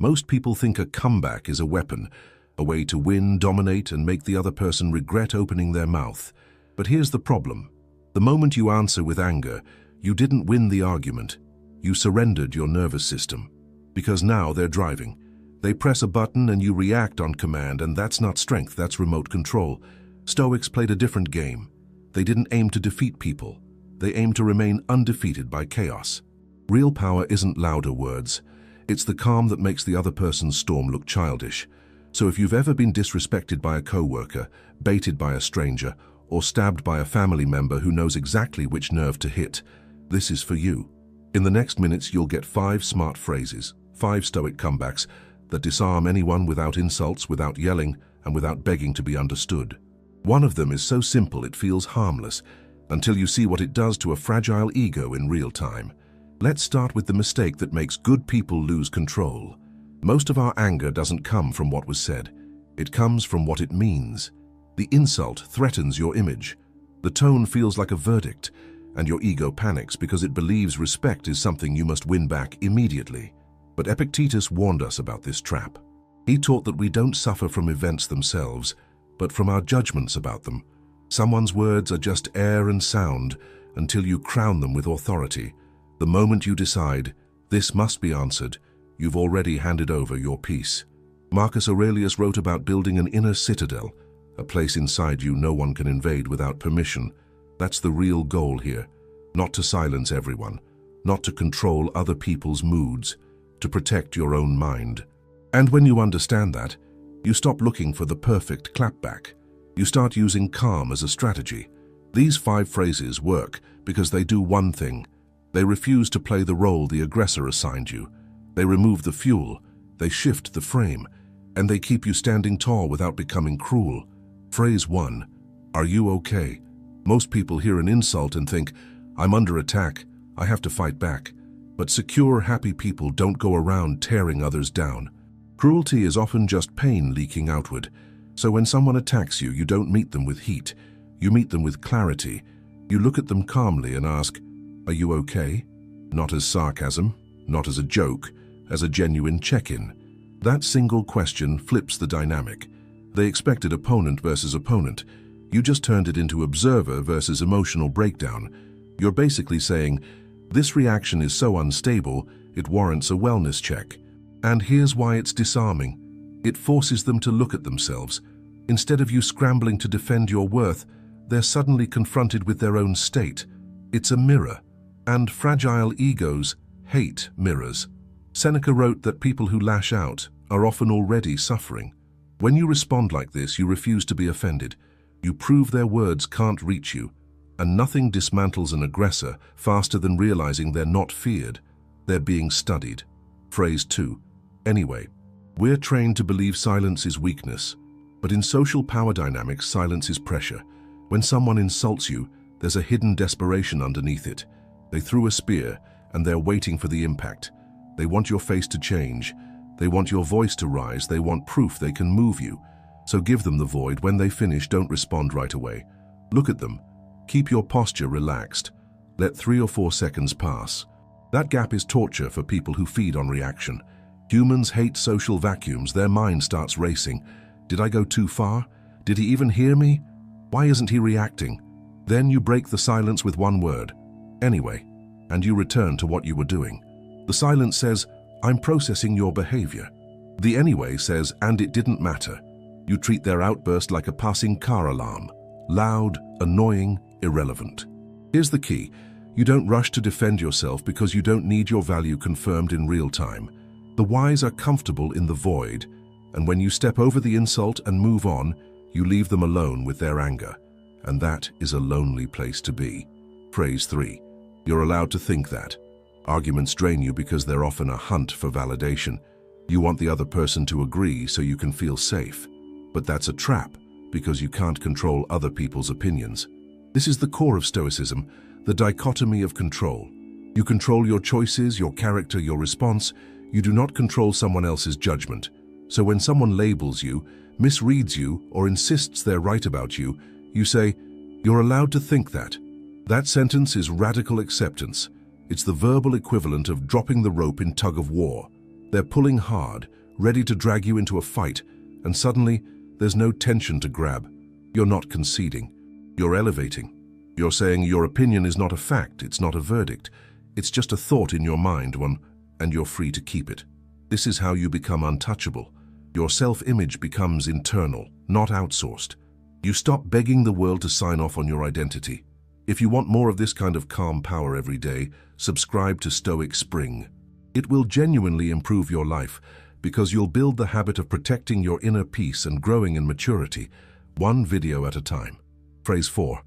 Most people think a comeback is a weapon, a way to win, dominate, and make the other person regret opening their mouth. But here's the problem. The moment you answer with anger, you didn't win the argument. You surrendered your nervous system. Because now they're driving. They press a button and you react on command, and that's not strength, that's remote control. Stoics played a different game. They didn't aim to defeat people. They aimed to remain undefeated by chaos. Real power isn't louder words. It's the calm that makes the other person's storm look childish. So if you've ever been disrespected by a coworker, baited by a stranger, or stabbed by a family member who knows exactly which nerve to hit, this is for you. In the next minutes, you'll get 5 smart phrases, 5 stoic comebacks that disarm anyone without insults, without yelling, and without begging to be understood. One of them is so simple it feels harmless, until you see what it does to a fragile ego in real time. Let's start with the mistake that makes good people lose control. Most of our anger doesn't come from what was said. It comes from what it means. The insult threatens your image. The tone feels like a verdict, and your ego panics because it believes respect is something you must win back immediately. But Epictetus warned us about this trap. He taught that we don't suffer from events themselves, but from our judgments about them. Someone's words are just air and sound until you crown them with authority. The moment you decide, this must be answered, you've already handed over your peace. Marcus Aurelius wrote about building an inner citadel, a place inside you no one can invade without permission. That's the real goal here. Not to silence everyone, not to control other people's moods, to protect your own mind. And when you understand that, you stop looking for the perfect clapback. You start using calm as a strategy. These 5 phrases work because they do one thing. They refuse to play the role the aggressor assigned you. They remove the fuel, they shift the frame, and they keep you standing tall without becoming cruel. Phrase 1. Are you okay? Most people hear an insult and think, I'm under attack, I have to fight back. But secure, happy people don't go around tearing others down. Cruelty is often just pain leaking outward. So when someone attacks you, you don't meet them with heat. You meet them with clarity. You look at them calmly and ask, are you okay? Not as sarcasm, not as a joke, as a genuine check-in. That single question flips the dynamic. They expected opponent versus opponent. You just turned it into observer versus emotional breakdown. You're basically saying, this reaction is so unstable, it warrants a wellness check. And here's why it's disarming. It forces them to look at themselves. Instead of you scrambling to defend your worth, they're suddenly confronted with their own state. It's a mirror. And fragile egos hate mirrors. Seneca wrote that people who lash out are often already suffering. When you respond like this, you refuse to be offended. You prove their words can't reach you. And nothing dismantles an aggressor faster than realizing they're not feared. They're being studied. Phrase 2. Anyway, we're trained to believe silence is weakness. But in social power dynamics, silence is pressure. When someone insults you, there's a hidden desperation underneath it. They threw a spear, and they're waiting for the impact. They want your face to change. They want your voice to rise. They want proof they can move you. So give them the void. When they finish, don't respond right away. Look at them. Keep your posture relaxed. Let 3 or 4 seconds pass. That gap is torture for people who feed on reaction. Humans hate social vacuums. Their mind starts racing. Did I go too far? Did he even hear me? Why isn't he reacting? Then you break the silence with one word. Anyway, and you return to what you were doing. The silence says, I'm processing your behavior. The anyway says, and it didn't matter. You treat their outburst like a passing car alarm. Loud, annoying, irrelevant. Here's the key. You don't rush to defend yourself because you don't need your value confirmed in real time. The wise are comfortable in the void, and when you step over the insult and move on, you leave them alone with their anger. And that is a lonely place to be. Phrase 3. You're allowed to think that. Arguments drain you because they're often a hunt for validation. You want the other person to agree so you can feel safe. But that's a trap because you can't control other people's opinions. This is the core of Stoicism, the dichotomy of control. You control your choices, your character, your response. You do not control someone else's judgment. So when someone labels you, misreads you, or insists they're right about you, you say, you're allowed to think that. That sentence is radical acceptance. It's the verbal equivalent of dropping the rope in tug of war. They're pulling hard, ready to drag you into a fight, and suddenly, there's no tension to grab. You're not conceding. You're elevating. You're saying your opinion is not a fact, it's not a verdict. It's just a thought in your mind, and you're free to keep it. This is how you become untouchable. Your self-image becomes internal, not outsourced. You stop begging the world to sign off on your identity. If you want more of this kind of calm power every day, subscribe to Stoic Spring. It will genuinely improve your life because you'll build the habit of protecting your inner peace and growing in maturity, one video at a time. Phrase 4.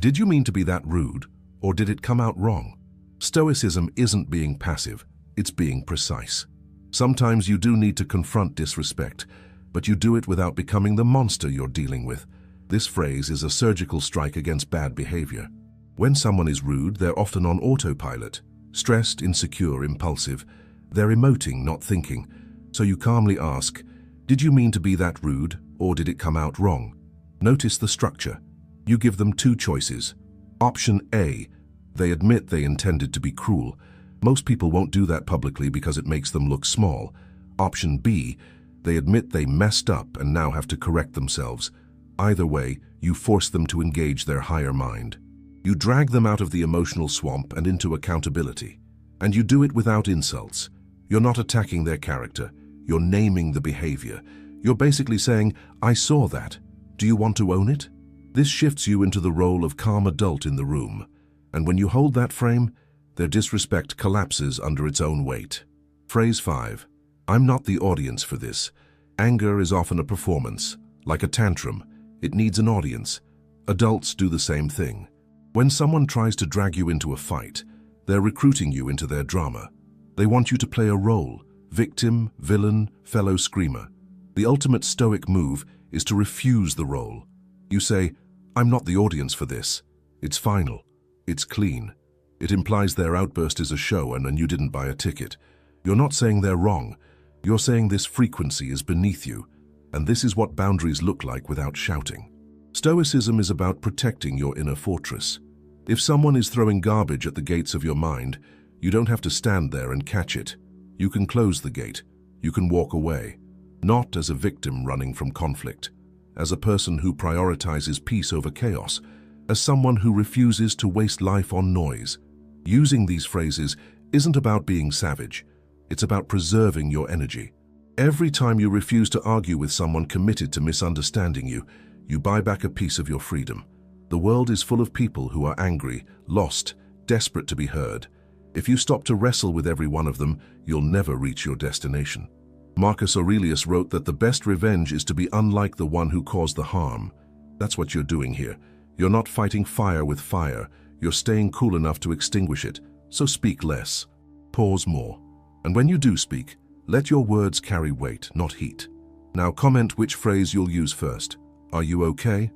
Did you mean to be that rude, or did it come out wrong? Stoicism isn't being passive, it's being precise. Sometimes you do need to confront disrespect, but you do it without becoming the monster you're dealing with. This phrase is a surgical strike against bad behavior. When someone is rude, they're often on autopilot, stressed, insecure, impulsive. They're emoting, not thinking. So you calmly ask, did you mean to be that rude, or did it come out wrong? Notice the structure. You give them two choices. Option A, they admit they intended to be cruel. Most people won't do that publicly because it makes them look small. Option B, they admit they messed up and now have to correct themselves. Either way, you force them to engage their higher mind. You drag them out of the emotional swamp and into accountability. And you do it without insults. You're not attacking their character. You're naming the behavior. You're basically saying, I saw that. Do you want to own it? This shifts you into the role of calm adult in the room. And when you hold that frame, their disrespect collapses under its own weight. Phrase 5. I'm not the audience for this. Anger is often a performance. Like a tantrum, it needs an audience. Adults do the same thing. When someone tries to drag you into a fight, they're recruiting you into their drama. They want you to play a role, victim, villain, fellow screamer. The ultimate Stoic move is to refuse the role. You say, I'm not the audience for this. It's final. It's clean. It implies their outburst is a show and you didn't buy a ticket. You're not saying they're wrong. You're saying this frequency is beneath you. And this is what boundaries look like without shouting. Stoicism is about protecting your inner fortress. If someone is throwing garbage at the gates of your mind, you don't have to stand there and catch it. You can close the gate. You can walk away. Not as a victim running from conflict. As a person who prioritizes peace over chaos. As someone who refuses to waste life on noise. Using these phrases isn't about being savage. It's about preserving your energy. Every time you refuse to argue with someone committed to misunderstanding you, you buy back a piece of your freedom. The world is full of people who are angry, lost, desperate to be heard. If you stop to wrestle with every one of them, you'll never reach your destination. Marcus Aurelius wrote that the best revenge is to be unlike the one who caused the harm. That's what you're doing here. You're not fighting fire with fire. You're staying cool enough to extinguish it. So speak less. Pause more. And when you do speak, let your words carry weight, not heat. Now comment which phrase you'll use first. Are you okay?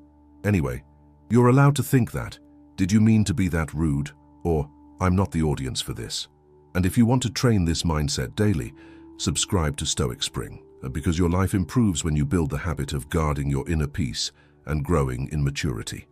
Anyway, you're allowed to think that. Did you mean to be that rude? Or, I'm not the audience for this. And if you want to train this mindset daily, subscribe to Stoic Spring, because your life improves when you build the habit of guarding your inner peace and growing in maturity.